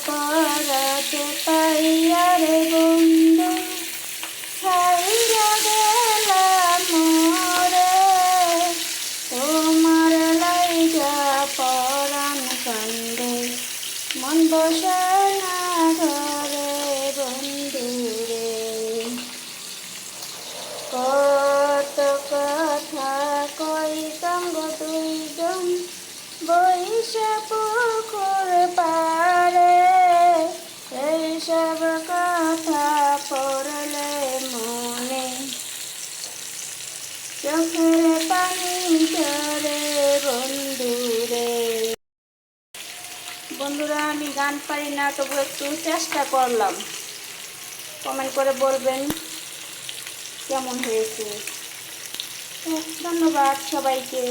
অপরাধ পাইয়া রে বন্ধু ছাইরা গেলাম মোরে, তোমার লাইগা পরাণ কান্দে মন বসে না ঘরে বন্ধু রে। কত কথা কইতাম গো দুইজন বইসা পুকুর পাড়ে, এইসব কথা পড়লে মনে চোখের পানি ঝরে বন্ধু রে। বন্ধুরা, আমি গান পারি না, তবু একটু চেষ্টা করলাম। কমেন্ট করে বলবেন কেমন হয়েছে। ধন্যবাদ সবাইকে।